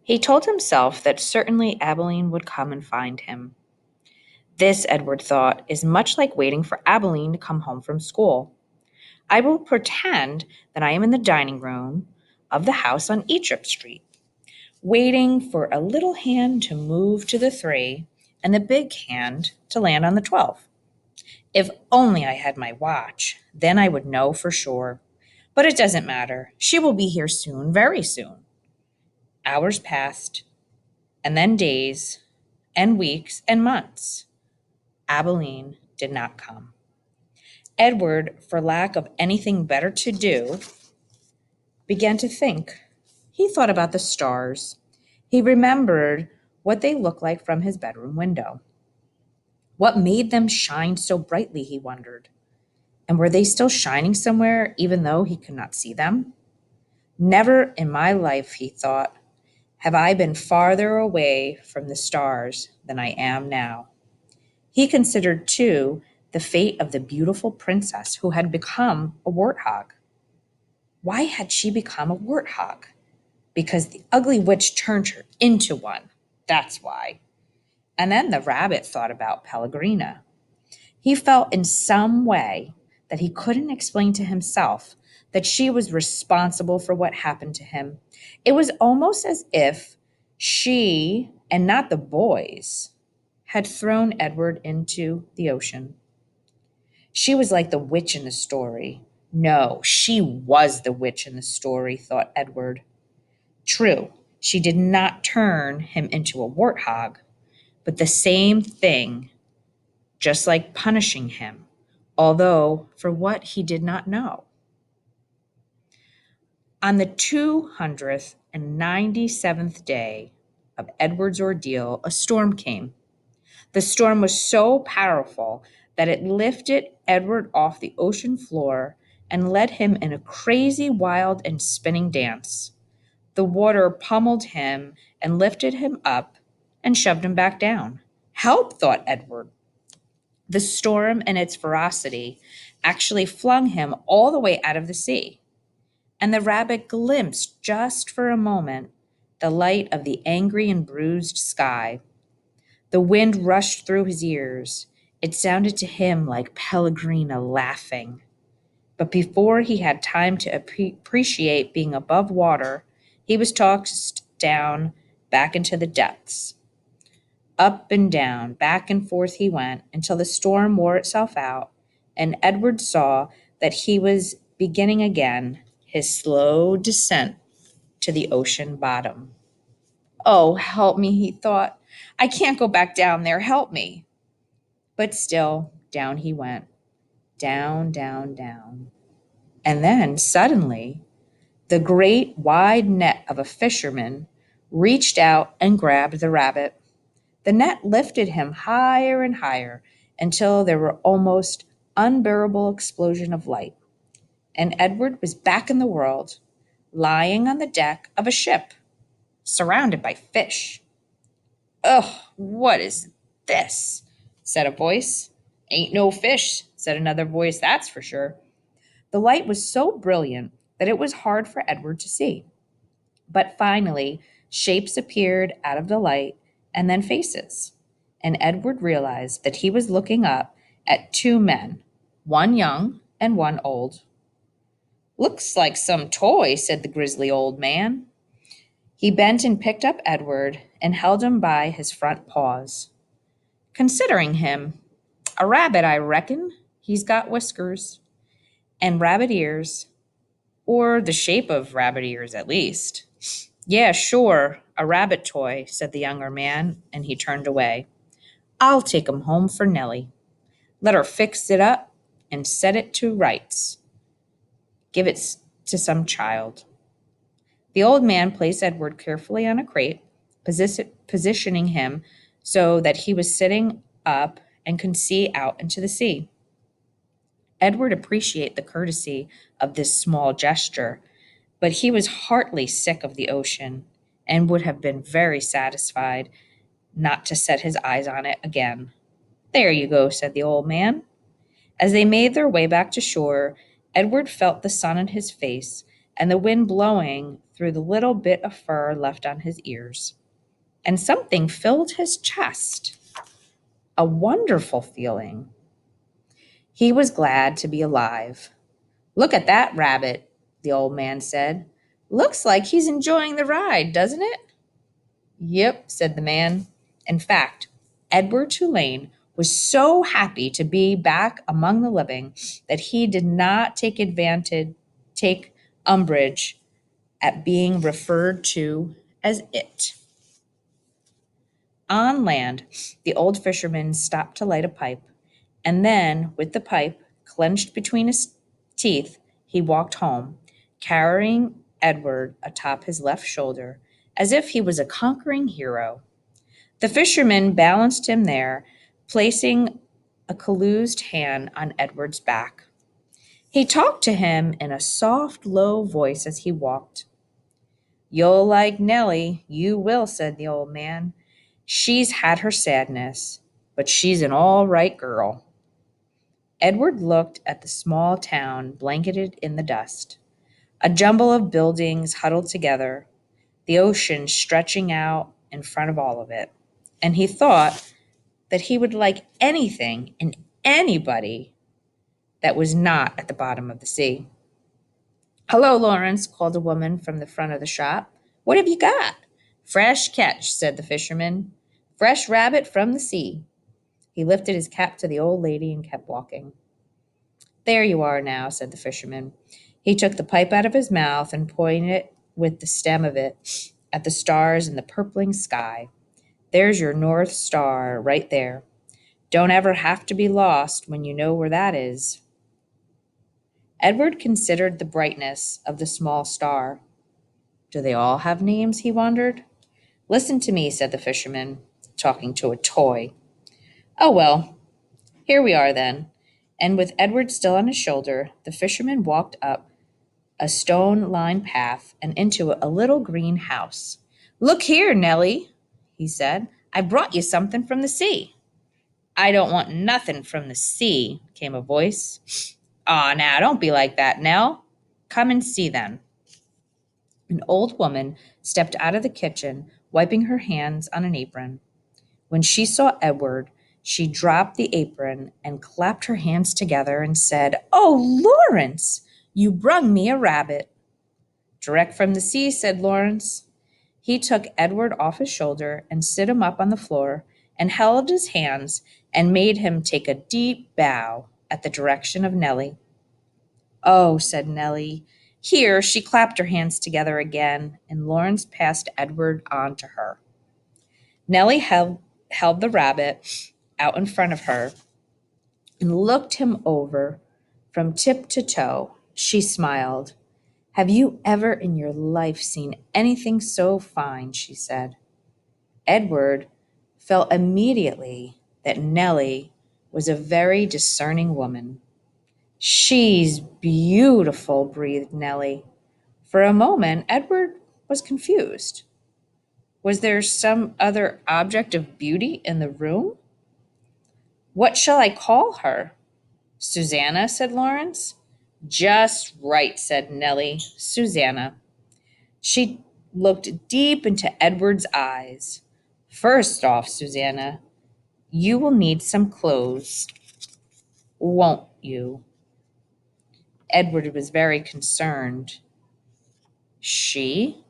He told himself that certainly Abilene would come and find him. This, Edward thought, is much like waiting for Abilene to come home from school. I will pretend that I am in the dining room of the house on Egypt Street, waiting for a little hand to move to the 3 and the big hand to land on the 12. If only I had my watch, then I would know for sure. But it doesn't matter. She will be here soon, very soon. Hours passed, and then days, and weeks, and months. Abilene did not come. Edward, for lack of anything better to do, began to think. He thought about the stars. He remembered what they looked like from his bedroom window. What made them shine so brightly, he wondered. And were they still shining somewhere, even though he could not see them? Never in my life, he thought, have I been farther away from the stars than I am now. He considered, too, the fate of the beautiful princess who had become a warthog. Why had she become a warthog? Because the ugly witch turned her into one. That's why. And then the rabbit thought about Pellegrina. He felt in some way that he couldn't explain to himself that she was responsible for what happened to him. It was almost as if she, and not the boys, had thrown Edward into the ocean. She was like the witch in the story. No, she was the witch in the story, thought Edward. True, she did not turn him into a warthog, but the same thing, just like punishing him, although for what he did not know. On the 297th day of Edward's ordeal, a storm came. The storm was so powerful that it lifted Edward off the ocean floor and led him in a crazy, wild, and spinning dance. The water pummeled him and lifted him up and shoved him back down. Help, thought Edward. The storm and its ferocity actually flung him all the way out of the sea, and the rabbit glimpsed just for a moment the light of the angry and bruised sky. The wind rushed through his ears. It sounded to him like Pellegrina laughing. But before he had time to appreciate being above water, he was tossed down back into the depths. Up and down, back and forth he went until the storm wore itself out, and Edward saw that he was beginning again his slow descent to the ocean bottom. Oh, help me, he thought. I can't go back down there. Help me. But still, down he went. Down, down, down. And then, suddenly, the great wide net of a fisherman reached out and grabbed the rabbit. The net lifted him higher and higher until there were almost unbearable explosion of light, and Edward was back in the world, lying on the deck of a ship, surrounded by fish. Ugh, what is this? Said a voice. Ain't no fish, said another voice, that's for sure. The light was so brilliant that it was hard for Edward to see. But finally, shapes appeared out of the light and then faces. And Edward realized that he was looking up at two men, one young and one old. Looks like some toy, said the grizzly old man. He bent and picked up Edward and held him by his front paws. Considering him, a rabbit, I reckon. He's got whiskers and rabbit ears, or the shape of rabbit ears at least. Yeah, sure, a rabbit toy, said the younger man, and he turned away. I'll take him home for Nellie. Let her fix it up and set it to rights. Give it to some child. The old man placed Edward carefully on a crate, positioning him so that he was sitting up and could see out into the sea. Edward appreciated the courtesy of this small gesture, but he was heartily sick of the ocean and would have been very satisfied not to set his eyes on it again. There you go, said the old man. As they made their way back to shore, Edward felt the sun on his face and the wind blowing through the little bit of fur left on his ears, and something filled his chest. A wonderful feeling. He was glad to be alive. "Look at that rabbit," the old man said. "Looks like he's enjoying the ride, doesn't it?" "Yep," said the man. In fact, Edward Tulane was so happy to be back among the living that he did not take umbrage at being referred to as it. On land, the old fisherman stopped to light a pipe, and then, with the pipe clenched between his teeth, he walked home, carrying Edward atop his left shoulder as if he was a conquering hero. The fisherman balanced him there, placing a calloused hand on Edward's back. He talked to him in a soft, low voice as he walked. "You'll like Nellie, you will," said the old man. "She's had her sadness, but she's an all right girl." Edward looked at the small town blanketed in the dust, a jumble of buildings huddled together, the ocean stretching out in front of all of it, and he thought that he would like anything and anybody that was not at the bottom of the sea. "Hello, Lawrence," called a woman from the front of the shop. "What have you got?" "Fresh catch," said the fisherman. "Fresh rabbit from the sea." He lifted his cap to the old lady and kept walking. "There you are now," said the fisherman. He took the pipe out of his mouth and pointed it with the stem of it at the stars in the purpling sky. "There's your North Star right there. Don't ever have to be lost when you know where that is." Edward considered the brightness of the small star. "Do they all have names?" he wondered. "Listen to me," said the fisherman, talking to a toy. "Oh, well, here we are then." And with Edward still on his shoulder, the fisherman walked up a stone-lined path and into a little green house. "Look here, Nellie," he said. "I brought you something from the sea." "I don't want nothing from the sea," came a voice. "Aw, now, don't be like that, Nell. Come and see then." An old woman stepped out of the kitchen, wiping her hands on an apron. When she saw Edward, she dropped the apron and clapped her hands together and said, "Oh, Lawrence, you brung me a rabbit." "Direct from the sea," said Lawrence. He took Edward off his shoulder and set him up on the floor and held his hands and made him take a deep bow at the direction of Nellie. "Oh," said Nellie. Here she clapped her hands together again, and Lawrence passed Edward on to her. Nellie held the rabbit out in front of her and looked him over from tip to toe. She smiled. "Have you ever in your life seen anything so fine?" she said. Edward felt immediately that Nellie was a very discerning woman. "She's beautiful," breathed Nellie. For a moment, Edward was confused. Was there some other object of beauty in the room? "What shall I call her?" "Susanna," said Lawrence. "Just right," said Nellie. "Susanna." She looked deep into Edward's eyes. "First off, Susanna, you will need some clothes, won't you?" Edward was very concerned. She?